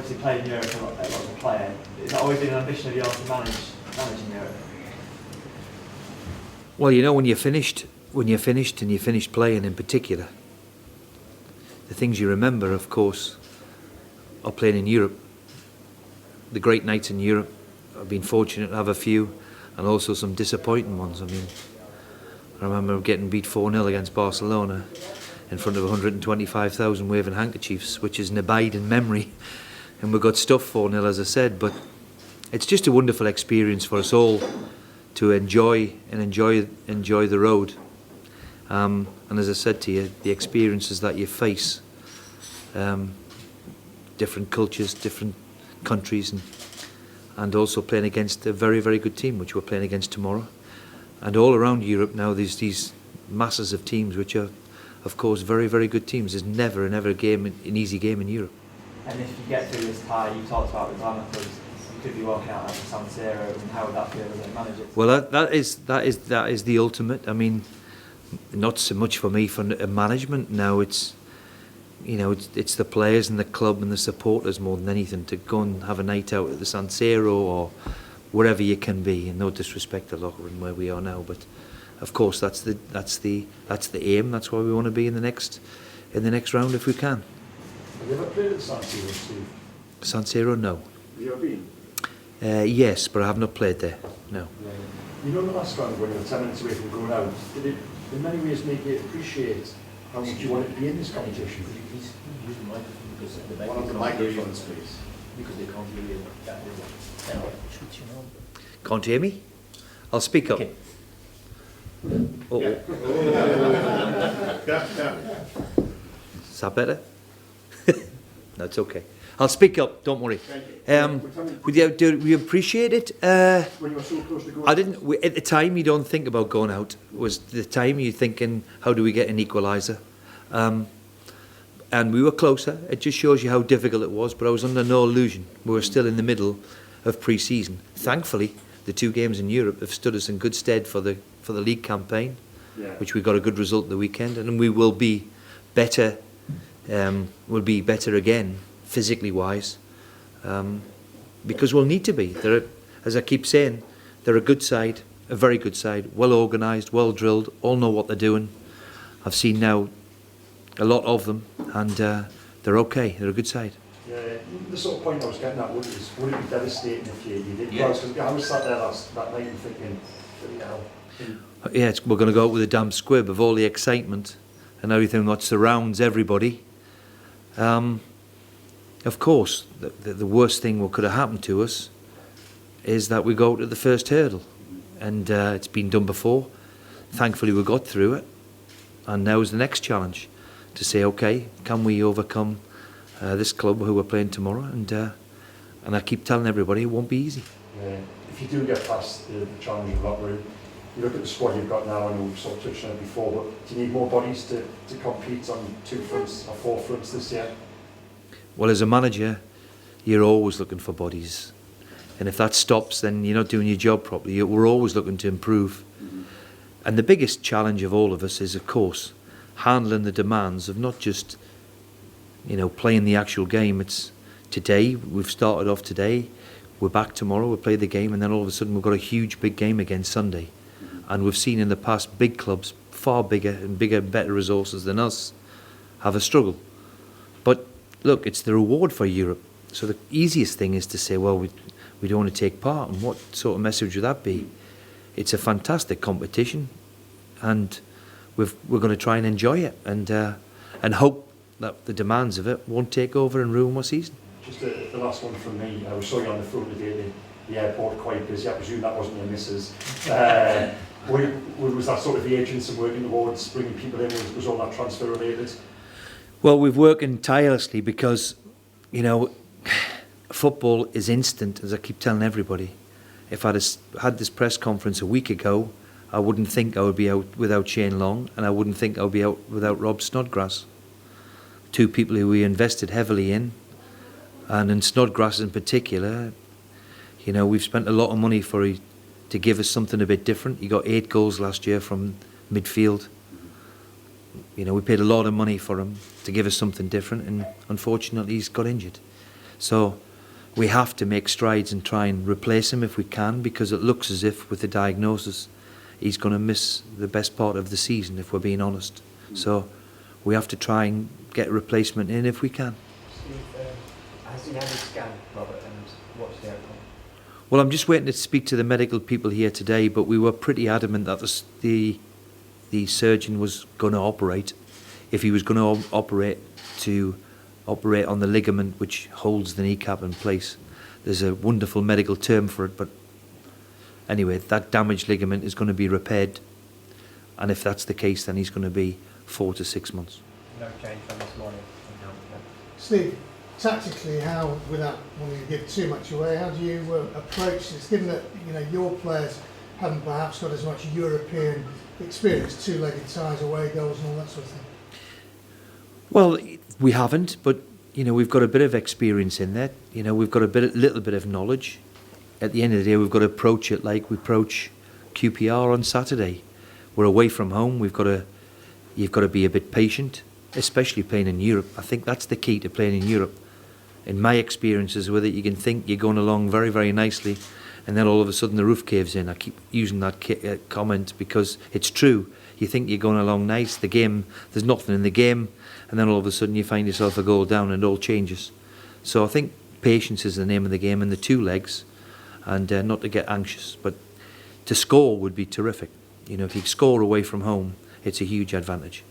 obviously played in Europe a lot as a player. Is that always been an ambition of yours to manage in Europe? Well, you know, when you're finished and you finished playing in particular, the things you remember, of course, are playing in Europe. The great nights in Europe. I've been fortunate to have a few, and also some disappointing ones. I mean, I remember getting beat 4-0 against Barcelona in front of 125,000 waving handkerchiefs, which is an abiding memory. And we got stuffed 4-0, as I said, but it's just a wonderful experience for us all to enjoy the road. And as I said to you, the experiences that you face, different cultures, different countries, and also playing against a very, very good team, which we're playing against tomorrow. And all around Europe now, there's these masses of teams which are, of course, very, very good teams. There's never an easy game in Europe. And if you get through this tie, you talked about retirement clubs, you could be walking out as a San Siro, and how would that feel as a manager? Well, that is the ultimate. I mean, not so much for me for management now. It's, you know, it's the players and the club and the supporters more than anything, to go and have a night out at the San Siro or wherever you can be. And no disrespect to Lokeren where we are now, but of course that's the aim. That's why we want to be in the next round if we can. Have you ever played at San Siro, Steve? San Siro, no. Have you ever been? Yes, but I have not played there. No. You know, in the last round when you were 10 minutes away from going out, did it in many ways make you appreciate how much you wanted to be in this competition? Use the microphone, because One of the microphones, please. Because they can't hear you that well. Can't hear me? I'll speak up. Okay. Oh. Yeah. Is that better? No, it's okay. I'll speak up, don't worry. Do we appreciate it? When you were so close to going I didn't. At the time, you don't think about going out. Was the time you're thinking, how do we get an equaliser? And we were closer. It just shows you how difficult it was. But I was under no illusion. We were still in the middle of pre-season. Thankfully, the 2 games in Europe have stood us in good stead for the league campaign, which we got a good result the weekend, and we will be better. We'll be better again, physically wise, because we'll need to be. They're, as I keep saying, they're a good side, a very good side, well organised, well drilled, all know what they're doing. I've seen now a lot of them, and they're okay. They're a good side. Yeah, the sort of point I was getting at would it be devastating if you did? Yeah. Because I was sat there that night and thinking, you know. Yeah, we're going to go out with a damn squib of all the excitement and everything that surrounds everybody. Of course, the worst thing what could have happened to us is that we go to the first hurdle, and it's been done before. Thankfully, we got through it, and now is the next challenge to say, okay, can we overcome this club who we're playing tomorrow? And I keep telling everybody it won't be easy. Yeah. If you do get past the challenge of that route, you look at the squad you've got now, and we've sort of touched on it before, but do you need more bodies to compete on 2 fronts or 4 fronts this year? Well, as a manager, you're always looking for bodies. And if that stops, then you're not doing your job properly. We're always looking to improve. Mm-hmm. And the biggest challenge of all of us is, of course, handling the demands of not just, you know, playing the actual game. It's today, we've started off today, we're back tomorrow, we'll play the game, and then all of a sudden we've got a huge big game again Sunday. And we've seen in the past big clubs, far bigger and better resources than us, have a struggle. But look, it's the reward for Europe. So the easiest thing is to say, well, we don't want to take part. And what sort of message would that be? It's a fantastic competition, and we're going to try and enjoy it, and hope that the demands of it won't take over and ruin our season. Just the last one from me. I saw you on the phone today. The airport quite busy. I presume that wasn't your missus. Was that sort of the agents and working towards bringing people in? Was all that transfer related? Well, we've working tirelessly because, you know, football is instant, as I keep telling everybody. If I'd had this press conference a week ago, I wouldn't think I would be out without Shane Long, and I wouldn't think I would be out without Rob Snodgrass. 2 people who we invested heavily in, and in Snodgrass in particular. You know, we've spent a lot of money to give us something a bit different. He got 8 goals last year from midfield. You know, we paid a lot of money for him to give us something different, and unfortunately he's got injured. So we have to make strides and try and replace him if we can, because it looks as if with the diagnosis he's going to miss the best part of the season, if we're being honest. So we have to try and get a replacement in if we can. Steve, has he had a scan, Robert, and what's the outcome? Well, I'm just waiting to speak to the medical people here today, but we were pretty adamant that the surgeon was going to operate. If he was going to operate on the ligament which holds the kneecap in place. There's a wonderful medical term for it, but anyway, that damaged ligament is going to be repaired, and if that's the case, then he's going to be 4 to 6 months. No change from this morning. Steve, tactically, how, without wanting to give too much away, how do you approach this? Given that your players haven't perhaps got as much European experience, two-legged ties, away goals, and all that sort of thing. Well, we haven't, but we've got a bit of experience in there. We've got little bit of knowledge. At the end of the day, we've got to approach it like we approach QPR on Saturday. We're away from home. You've got to be a bit patient, especially playing in Europe. I think that's the key to playing in Europe. In my experiences with it, you can think you're going along very, very nicely, and then all of a sudden the roof caves in. I keep using that comment because it's true. You think you're going along nice, the game, there's nothing in the game, and then all of a sudden you find yourself a goal down and it all changes. So I think patience is the name of the game, and the two legs, and not to get anxious, but to score would be terrific. If you score away from home, it's a huge advantage.